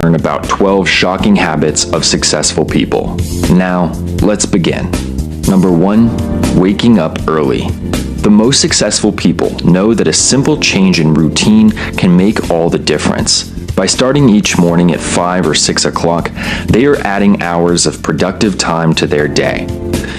learn about 12 shocking habits of successful people. Now, let's begin. Number 1, waking up early. The most successful people know that a simple change in routine can make all the difference. By starting each morning at 5 or 6 o'clock, they are adding hours of productive time to their day.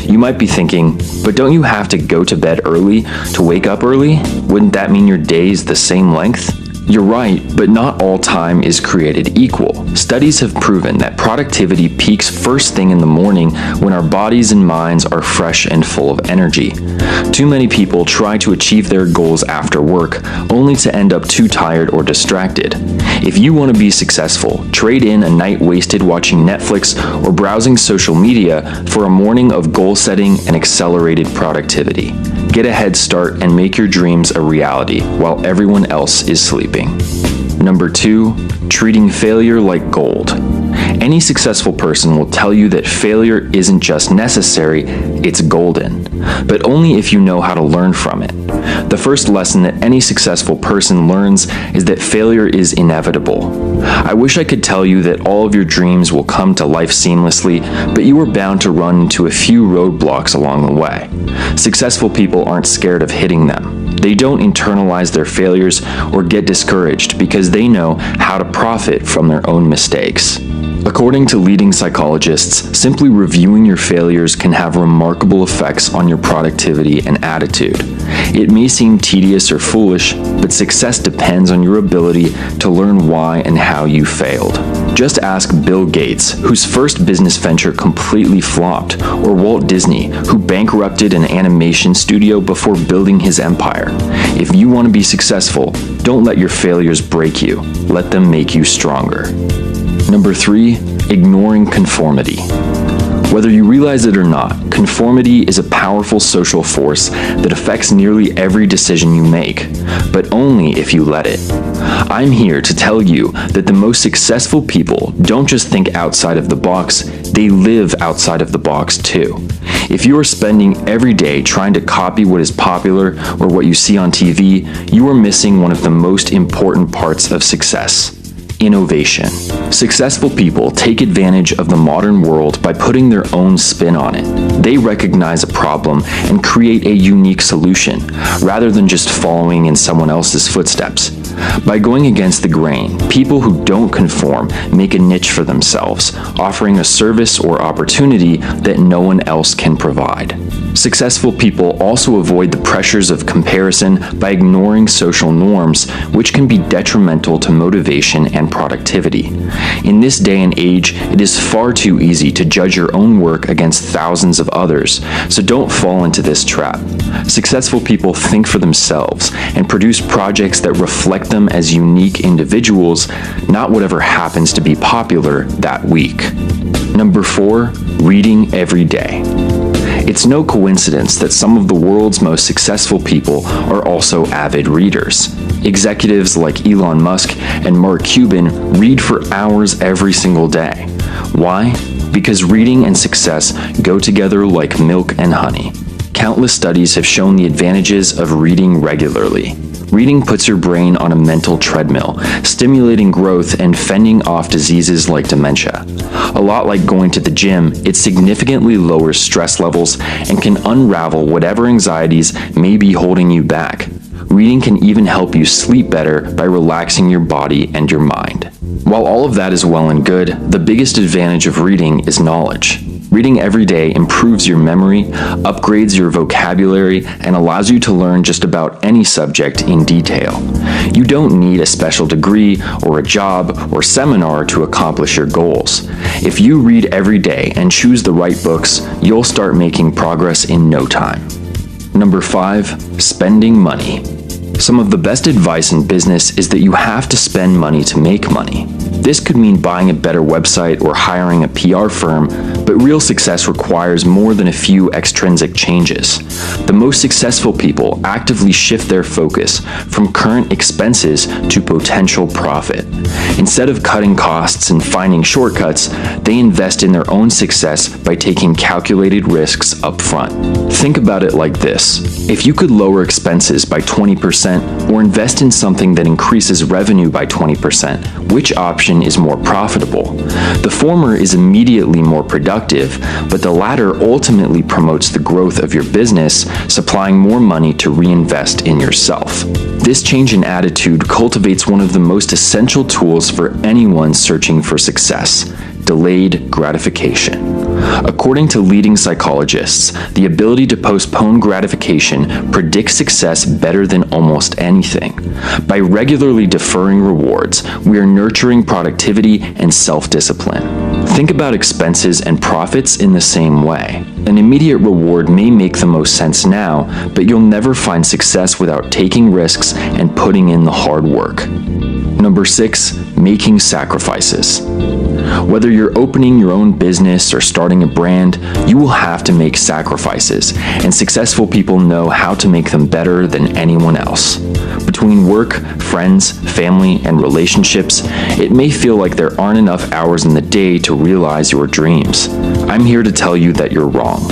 You might be thinking, but don't you have to go to bed early to wake up early? Wouldn't that mean your day is the same length? You're right, but not all time is created equal. Studies have proven that productivity peaks first thing in the morning when our bodies and minds are fresh and full of energy. Too many people try to achieve their goals after work, only to end up too tired or distracted. If you want to be successful, trade in a night wasted watching Netflix or browsing social media for a morning of goal setting and accelerated productivity. Get a head start and make your dreams a reality while everyone else is sleeping. Number 2, treating failure like gold. Any successful person will tell you that failure isn't just necessary, it's golden, but only if you know how to learn from it. The first lesson that any successful person learns is that failure is inevitable. I wish I could tell you that all of your dreams will come to life seamlessly, but you are bound to run into a few roadblocks along the way. Successful people aren't scared of hitting them. They don't internalize their failures or get discouraged because they know how to profit from their own mistakes. According to leading psychologists, simply reviewing your failures can have remarkable effects on your productivity and attitude. It may seem tedious or foolish, but success depends on your ability to learn why and how you failed. Just ask Bill Gates, whose first business venture completely flopped, or Walt Disney, who bankrupted an animation studio before building his empire. If you want to be successful, don't let your failures break you. Let them make you stronger. Number 3, ignoring conformity. Whether you realize it or not, conformity is a powerful social force that affects nearly every decision you make, but only if you let it. I'm here to tell you that the most successful people don't just think outside of the box, they live outside of the box too. If you are spending every day trying to copy what is popular or what you see on TV, you are missing one of the most important parts of success. Innovation. Successful people take advantage of the modern world by putting their own spin on it. They recognize a problem and create a unique solution, rather than just following in someone else's footsteps. By going against the grain, people who don't conform make a niche for themselves, offering a service or opportunity that no one else can provide. Successful people also avoid the pressures of comparison by ignoring social norms, which can be detrimental to motivation and productivity. In this day and age, it is far too easy to judge your own work against thousands of others, so don't fall into this trap. Successful people think for themselves and produce projects that reflect them as unique individuals, not whatever happens to be popular that week. Number 4, reading every day. It's no coincidence that some of the world's most successful people are also avid readers. Executives like Elon Musk and Mark Cuban read for hours every single day. Why? Because reading and success go together like milk and honey. Countless studies have shown the advantages of reading regularly. Reading puts your brain on a mental treadmill, stimulating growth and fending off diseases like dementia. A lot like going to the gym, it significantly lowers stress levels and can unravel whatever anxieties may be holding you back. Reading can even help you sleep better by relaxing your body and your mind. While all of that is well and good, the biggest advantage of reading is knowledge. Reading every day improves your memory, upgrades your vocabulary, and allows you to learn just about any subject in detail. You don't need a special degree or a job or seminar to accomplish your goals. If you read every day and choose the right books, you'll start making progress in no time. Number 5, spending money. Some of the best advice in business is that you have to spend money to make money. This could mean buying a better website or hiring a PR firm, but real success requires more than a few extrinsic changes. The most successful people actively shift their focus from current expenses to potential profit. Instead of cutting costs and finding shortcuts, they invest in their own success by taking calculated risks up front. Think about it like this. If you could lower expenses by 20%, 20% or invest in something that increases revenue by 20%, which option is more profitable? The former is immediately more productive, but the latter ultimately promotes the growth of your business, supplying more money to reinvest in yourself. This change in attitude cultivates one of the most essential tools for anyone searching for success: delayed gratification. According to leading psychologists, the ability to postpone gratification predicts success better than almost anything. By regularly deferring rewards, we are nurturing productivity and self-discipline. Think about expenses and profits in the same way. An immediate reward may make the most sense now, but you'll never find success without taking risks and putting in the hard work. Number 6, making sacrifices. Whether you're opening your own business or starting a brand, you will have to make sacrifices, and successful people know how to make them better than anyone else. Between work, friends, family, and relationships, it may feel like there aren't enough hours in the day to realize your dreams. I'm here to tell you that you're wrong.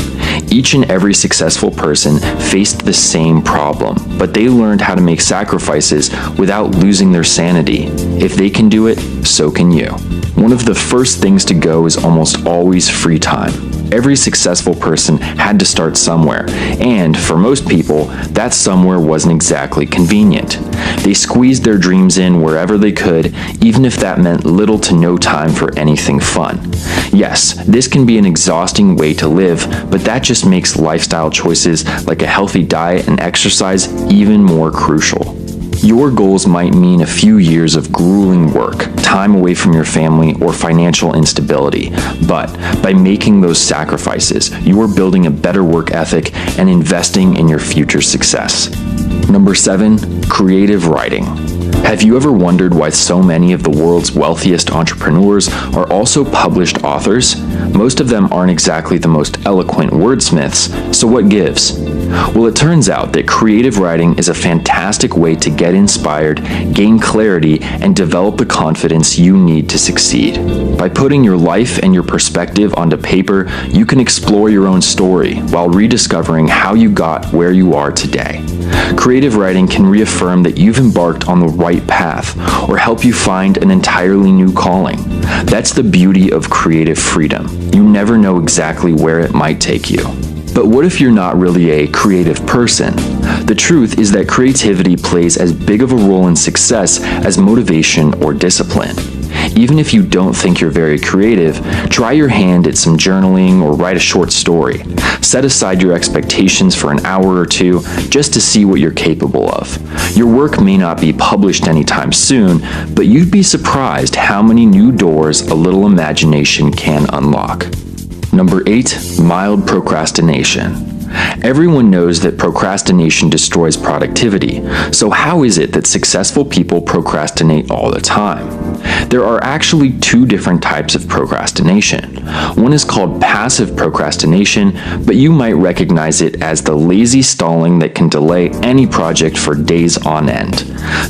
Each and every successful person faced the same problem, but they learned how to make sacrifices without losing their sanity. If they can do it, so can you. One of the first things to go is almost always free time. Every successful person had to start somewhere, and for most people, that somewhere wasn't exactly convenient. They squeezed their dreams in wherever they could, even if that meant little to no time for anything fun. Yes, this can be an exhausting way to live, but that just makes lifestyle choices like a healthy diet and exercise even more crucial. Your goals might mean a few years of grueling work, time away from your family, or financial instability, but by making those sacrifices, you are building a better work ethic and investing in your future success. Number 7, creative writing. Have you ever wondered why so many of the world's wealthiest entrepreneurs are also published authors? Most of them aren't exactly the most eloquent wordsmiths, so what gives? Well, it turns out that creative writing is a fantastic way to get inspired, gain clarity, and develop the confidence you need to succeed. By putting your life and your perspective onto paper, you can explore your own story while rediscovering how you got where you are today. Creative writing can reaffirm that you've embarked on the right path or help you find an entirely new calling. That's the beauty of creative freedom. You never know exactly where it might take you. But what if you're not really a creative person? The truth is that creativity plays as big of a role in success as motivation or discipline. Even if you don't think you're very creative, try your hand at some journaling or write a short story. Set aside your expectations for an hour or two just to see what you're capable of. Your work may not be published anytime soon, but you'd be surprised how many new doors a little imagination can unlock. Number 8, mild procrastination. Everyone knows that procrastination destroys productivity, so how is it that successful people procrastinate all the time? There are actually 2 different types of procrastination. One is called passive procrastination, but you might recognize it as the lazy stalling that can delay any project for days on end.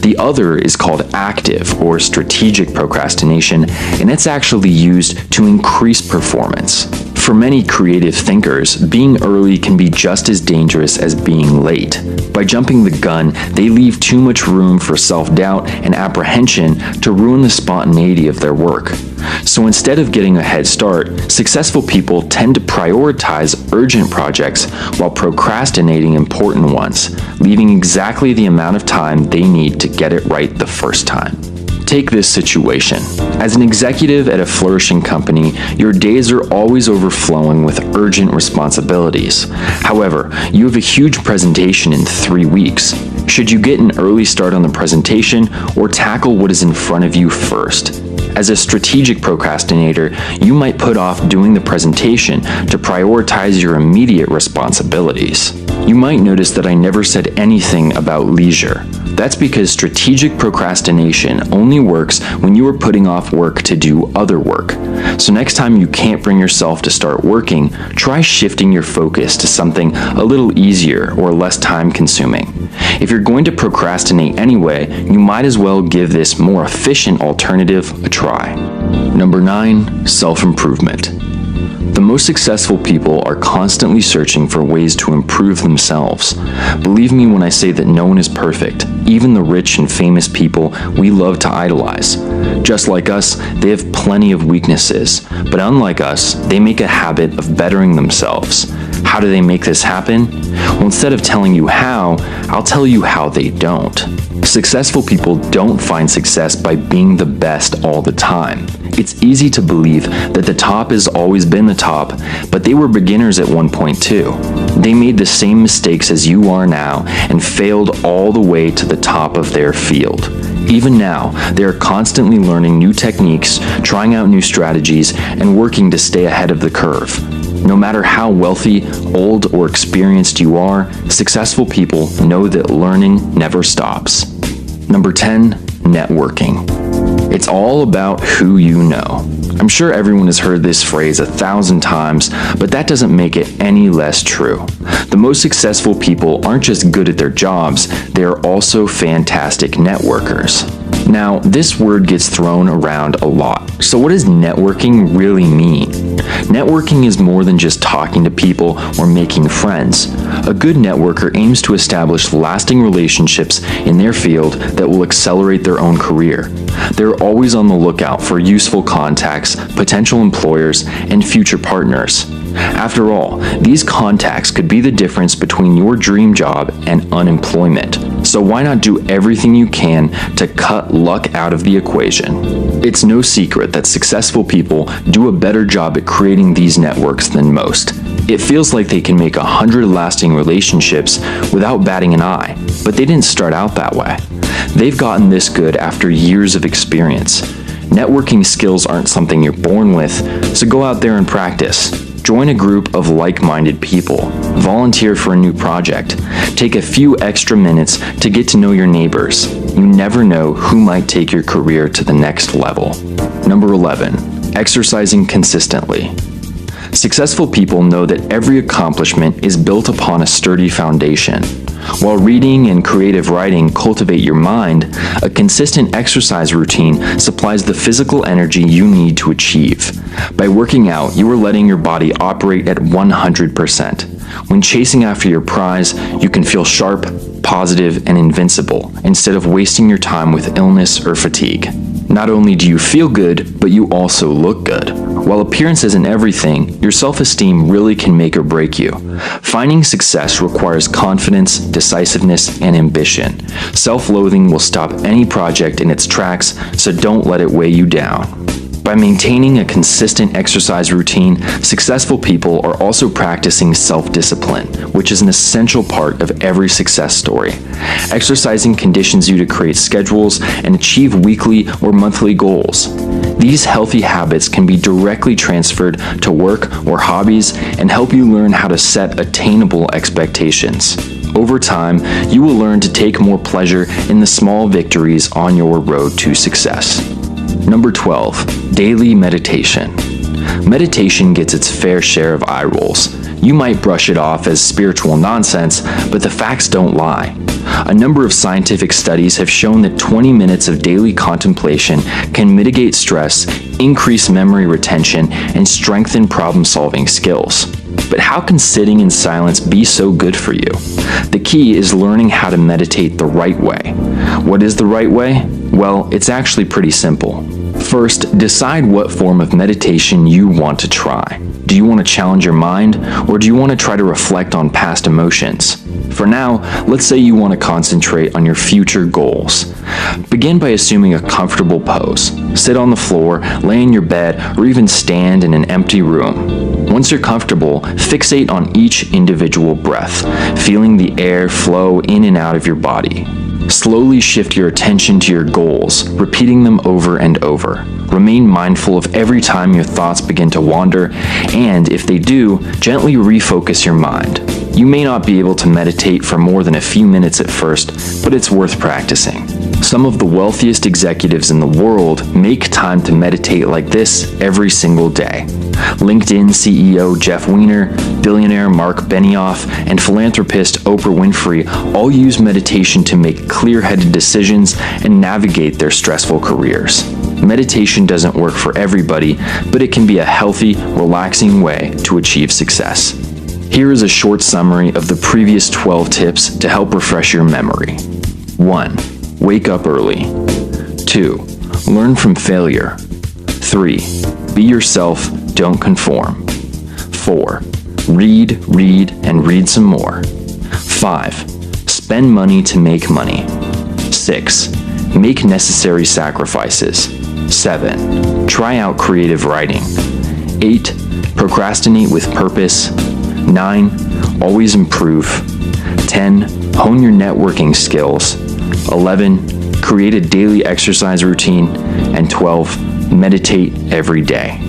The other is called active or strategic procrastination, and it's actually used to increase performance. For many creative thinkers, being early can be just as dangerous as being late. By jumping the gun, they leave too much room for self-doubt and apprehension to ruin the spontaneity of their work. So instead of getting a head start, successful people tend to prioritize urgent projects while procrastinating important ones, leaving exactly the amount of time they need to get it right the first time. Take this situation. As an executive at a flourishing company, your days are always overflowing with urgent responsibilities. However, you have a huge presentation in 3 weeks. Should you get an early start on the presentation or tackle what is in front of you first? As a strategic procrastinator, you might put off doing the presentation to prioritize your immediate responsibilities. You might notice that I never said anything about leisure. That's because strategic procrastination only works when you are putting off work to do other work. So next time you can't bring yourself to start working, try shifting your focus to something a little easier or less time-consuming. If you're going to procrastinate anyway, you might as well give this more efficient alternative a try. Number 9, self-improvement. The most successful people are constantly searching for ways to improve themselves. Believe me when I say that no one is perfect, even the rich and famous people we love to idolize. Just like us, they have plenty of weaknesses, but unlike us, they make a habit of bettering themselves. How do they make this happen? Well, instead of telling you how, I'll tell you how they don't. Successful people don't find success by being the best all the time. It's easy to believe that the top has always been the top, but they were beginners at one point too. They made the same mistakes as you are now and failed all the way to the top of their field. Even now, they are constantly learning new techniques, trying out new strategies, and working to stay ahead of the curve. No matter how wealthy, old, or experienced you are, successful people know that learning never stops. Number 10, networking. It's all about who you know. I'm sure everyone has heard this phrase 1,000 times, but that doesn't make it any less true. The most successful people aren't just good at their jobs, they are also fantastic networkers. Now, this word gets thrown around a lot. So what does networking really mean? Networking is more than just talking to people or making friends. A good networker aims to establish lasting relationships in their field that will accelerate their own career. They're always on the lookout for useful contacts, potential employers, and future partners. After all, these contacts could be the difference between your dream job and unemployment. So why not do everything you can to cut luck out of the equation? It's no secret that successful people do a better job at creating these networks than most. It feels like they can make 100 lasting relationships without batting an eye, but they didn't start out that way. They've gotten this good after years of experience. Networking skills aren't something you're born with, so go out there and practice. Join a group of like-minded people. Volunteer for a new project. Take a few extra minutes to get to know your neighbors. You never know who might take your career to the next level. Number 11, exercising consistently. Successful people know that every accomplishment is built upon a sturdy foundation. While reading and creative writing cultivate your mind, a consistent exercise routine supplies the physical energy you need to achieve. By working out, you are letting your body operate at 100%. When chasing after your prize, you can feel sharp, positive, and invincible, instead of wasting your time with illness or fatigue. Not only do you feel good, but you also look good. While appearance isn't everything, your self-esteem really can make or break you. Finding success requires confidence, decisiveness, and ambition. Self-loathing will stop any project in its tracks, so don't let it weigh you down. By maintaining a consistent exercise routine, successful people are also practicing self-discipline, which is an essential part of every success story. Exercising conditions you to create schedules and achieve weekly or monthly goals. These healthy habits can be directly transferred to work or hobbies and help you learn how to set attainable expectations. Over time, you will learn to take more pleasure in the small victories on your road to success. Number 12, daily meditation. Meditation gets its fair share of eye rolls. You might brush it off as spiritual nonsense, but the facts don't lie. A number of scientific studies have shown that 20 minutes of daily contemplation can mitigate stress, increase memory retention, and strengthen problem-solving skills. But how can sitting in silence be so good for you? The key is learning how to meditate the right way. What is the right way? Well, it's actually pretty simple. First, decide what form of meditation you want to try. Do you want to challenge your mind, or do you want to try to reflect on past emotions? For now, let's say you want to concentrate on your future goals. Begin by assuming a comfortable pose. Sit on the floor, lay in your bed, or even stand in an empty room. Once you're comfortable, fixate on each individual breath, feeling the air flow in and out of your body. Slowly shift your attention to your goals, repeating them over and over. Remain mindful of every time your thoughts begin to wander, and if they do, gently refocus your mind. You may not be able to meditate for more than a few minutes at first, but it's worth practicing. Some of the wealthiest executives in the world make time to meditate like this every single day. LinkedIn CEO Jeff Weiner, billionaire Mark Benioff, and philanthropist Oprah Winfrey all use meditation to make clear-headed decisions and navigate their stressful careers. Meditation doesn't work for everybody, but it can be a healthy, relaxing way to achieve success. Here is a short summary of the previous 12 tips to help refresh your memory. 1. Wake up early. 2. Learn from failure. 3. Be yourself, don't conform. 4. Read, and read some more. 5. Spend money to make money. 6. Make necessary sacrifices. 7. Try out creative writing. 8. Procrastinate with purpose. 9. Always improve. 10. Hone your networking skills. 11. Create a daily exercise routine. And 12. Meditate every day.